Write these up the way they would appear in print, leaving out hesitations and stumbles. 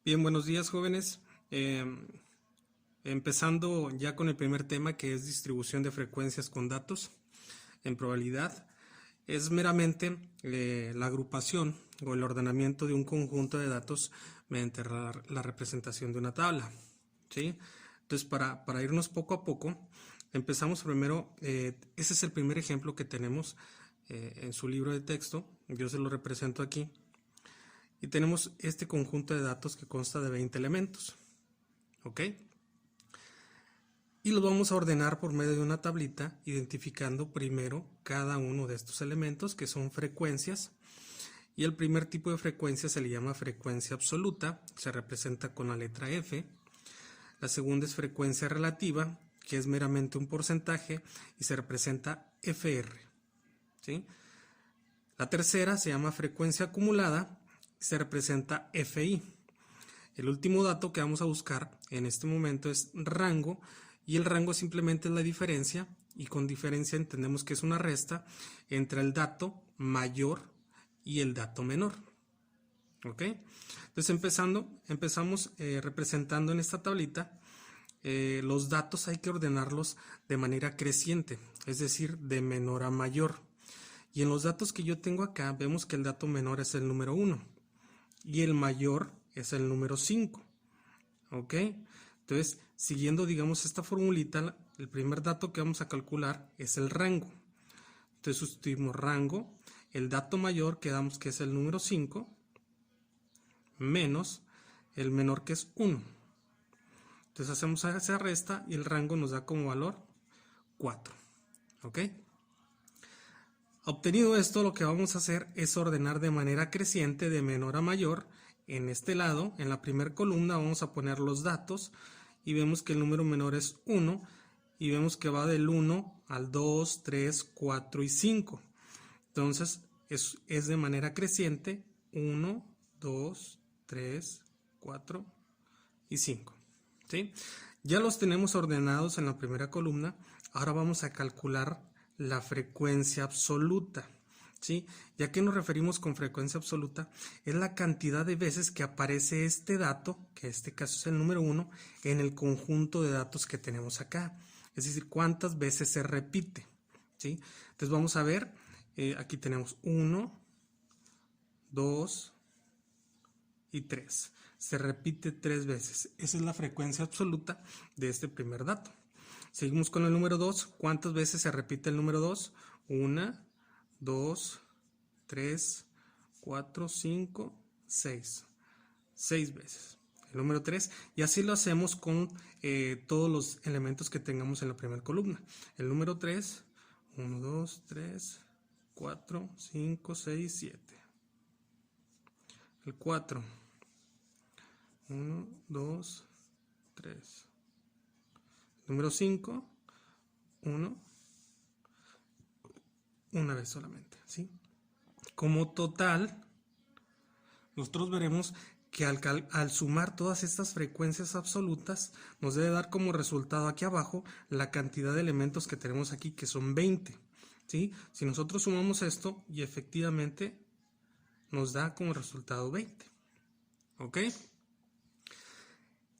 Bien, buenos días, jóvenes. Empezando ya con el primer tema, que es distribución de frecuencias con datos en probabilidad. Es meramente la agrupación o el ordenamiento de un conjunto de datos mediante la representación de una tabla, ¿sí? Entonces, para irnos poco a poco, empezamos primero, ese es el primer ejemplo que tenemos en su libro de texto. Yo se lo represento aquí. Y tenemos este conjunto de datos que consta de 20 elementos. ¿Ok? Y los vamos a ordenar por medio de una tablita, identificando primero cada uno de estos elementos, que son frecuencias. Y el primer tipo de frecuencia se le llama frecuencia absoluta, se representa con la letra F. La segunda es frecuencia relativa, que es meramente un porcentaje y se representa FR. ¿Sí? La tercera se llama frecuencia acumulada, se representa FI. El último dato que vamos a buscar en este momento es rango, y el rango simplemente es la diferencia, y con diferencia entendemos que es una resta entre el dato mayor y el dato menor. ¿Ok? Entonces empezamos representando en esta tablita. Los datos hay que ordenarlos de manera creciente, es decir, de menor a mayor. Y en los datos que yo tengo acá, vemos que el dato menor es el número 1 y el mayor es el número 5. ¿Ok? Entonces, siguiendo, digamos, esta formulita, el primer dato que vamos a calcular es el rango. Entonces, sustituimos rango, el dato mayor quedamos que es el número 5, menos el menor, que es 1. Entonces, hacemos esa resta y el rango nos da como valor 4. ¿Ok? Obtenido esto, lo que vamos a hacer es ordenar de manera creciente de menor a mayor. En este lado, en la primera columna, vamos a poner los datos y vemos que el número menor es 1 y vemos que va del 1 al 2, 3, 4 y 5. Entonces, es de manera creciente 1, 2, 3, 4 y 5. ¿Sí? Ya los tenemos ordenados en la primera columna. Ahora vamos a calcular la frecuencia absoluta. ¿Sí? ¿Y a qué nos referimos con frecuencia absoluta? Es la cantidad de veces que aparece este dato, que en este caso es el número 1, en el conjunto de datos que tenemos acá. Es decir, cuántas veces se repite. ¿Sí? Entonces vamos a ver, aquí tenemos 1, 2 y 3. Se repite 3 veces. Esa es la frecuencia absoluta de este primer dato. Seguimos con el número 2. ¿Cuántas veces se repite el número 2? 1, 2, 3, 4, 5, 6. 6 veces. El número 3. Y así lo hacemos con todos los elementos que tengamos en la primera columna. El número 3. 1, 2, 3, 4, 5, 6, 7. El 4. 1, 2, 3. Número 5, 1, una vez solamente, ¿sí? Como total, nosotros veremos que al sumar todas estas frecuencias absolutas, nos debe dar como resultado aquí abajo la cantidad de elementos que tenemos aquí, que son 20, ¿sí? Si nosotros sumamos esto, y efectivamente nos da como resultado 20, ¿ok?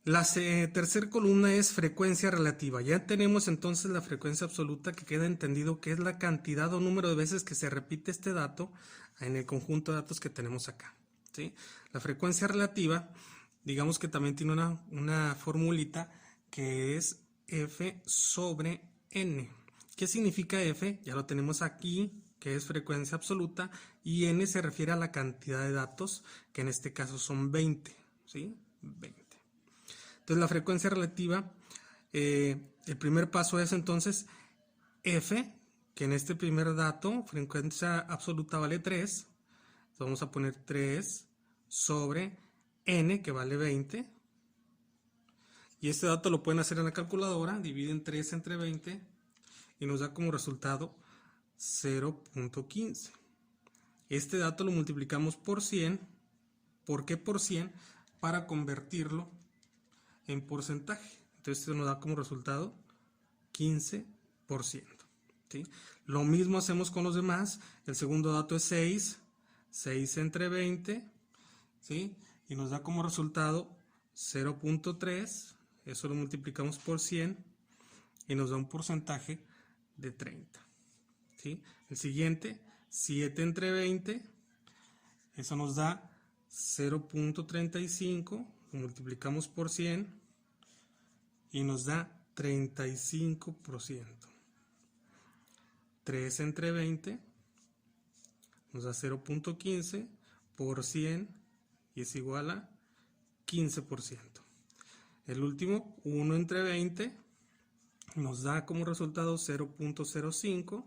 La tercera columna es frecuencia relativa. Ya tenemos entonces la frecuencia absoluta, que queda entendido que es la cantidad o número de veces que se repite este dato en el conjunto de datos que tenemos acá. ¿Sí? La frecuencia relativa, digamos que también tiene una formulita que es F sobre N. ¿Qué significa F? Ya lo tenemos aquí, que es frecuencia absoluta, y N se refiere a la cantidad de datos, que en este caso son 20. ¿Sí? 20. Entonces, la frecuencia relativa, el primer paso es entonces F, que en este primer dato, frecuencia absoluta vale 3. Entonces vamos a poner 3 sobre N, que vale 20. Y este dato lo pueden hacer en la calculadora, dividen 3 entre 20 y nos da como resultado 0.15. Este dato lo multiplicamos por 100. ¿Por qué por 100? Para convertirlo en porcentaje. Entonces esto nos da como resultado 15%. ¿Sí? Lo mismo hacemos con los demás. El segundo dato es 6 entre 20, ¿sí? Y nos da como resultado 0.3, eso lo multiplicamos por 100 y nos da un porcentaje de 30. ¿Sí? El siguiente, 7 entre 20, eso nos da 0.35, lo multiplicamos por 100 y nos da 35%. 3 entre 20 nos da 0.15 por 100 y es igual a 15%. El último, 1 entre 20, nos da como resultado 0.05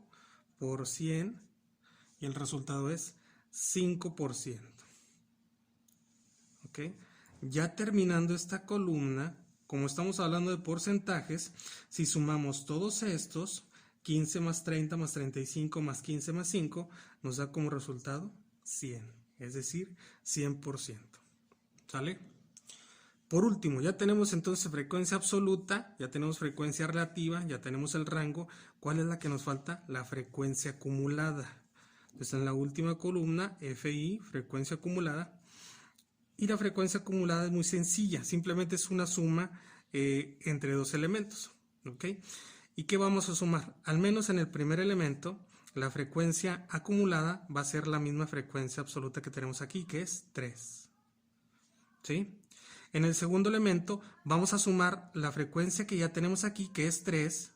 por 100 y el resultado es 5%. ¿Ok? Ya terminando esta columna, como estamos hablando de porcentajes, si sumamos todos estos, 15 más 30 más 35 más 15 más 5, nos da como resultado 100, es decir, 100%. ¿Sale? Por último, ya tenemos entonces frecuencia absoluta, ya tenemos frecuencia relativa, ya tenemos el rango. ¿Cuál es la que nos falta? La frecuencia acumulada. Entonces en la última columna, FI, frecuencia acumulada. Y la frecuencia acumulada es muy sencilla, simplemente es una suma entre dos elementos. ¿Ok? ¿Y qué vamos a sumar? Al menos en el primer elemento, la frecuencia acumulada va a ser la misma frecuencia absoluta que tenemos aquí, que es 3. ¿Sí? En el segundo elemento vamos a sumar la frecuencia que ya tenemos aquí, que es 3,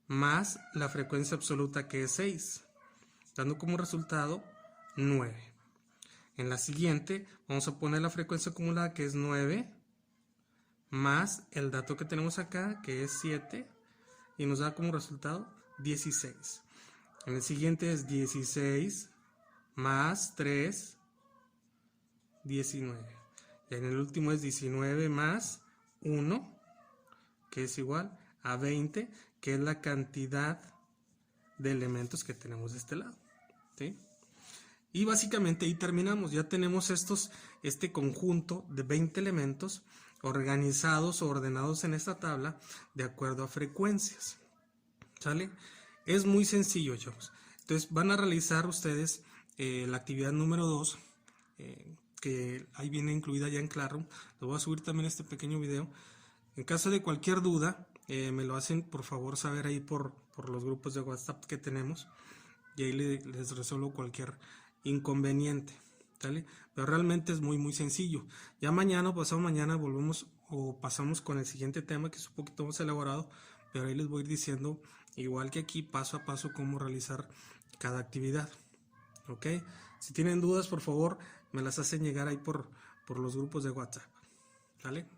más la frecuencia absoluta, que es 6, dando como resultado 9. En la siguiente vamos a poner la frecuencia acumulada, que es 9, más el dato que tenemos acá, que es 7, y nos da como resultado 16. En el siguiente es 16 más 3, 19. Y en el último es 19 más 1, que es igual a 20, que es la cantidad de elementos que tenemos de este lado. ¿Sí? Y básicamente ahí terminamos. Ya tenemos este conjunto de 20 elementos organizados o ordenados en esta tabla de acuerdo a frecuencias. ¿Sale? Es muy sencillo, chavos. Entonces van a realizar ustedes la actividad número 2, que ahí viene incluida ya en Classroom. Les voy a subir también este pequeño video. En caso de cualquier duda, me lo hacen por favor saber ahí por los grupos de WhatsApp que tenemos, y ahí les resuelvo cualquier inconveniente. ¿Sale? Pero realmente es muy sencillo. Ya mañana o pasado mañana volvemos o pasamos con el siguiente tema, que es un poquito más elaborado, pero ahí les voy a ir diciendo, igual que aquí, paso a paso cómo realizar cada actividad. ¿Ok? Si tienen dudas, por favor, me las hacen llegar ahí por los grupos de WhatsApp. ¿Vale?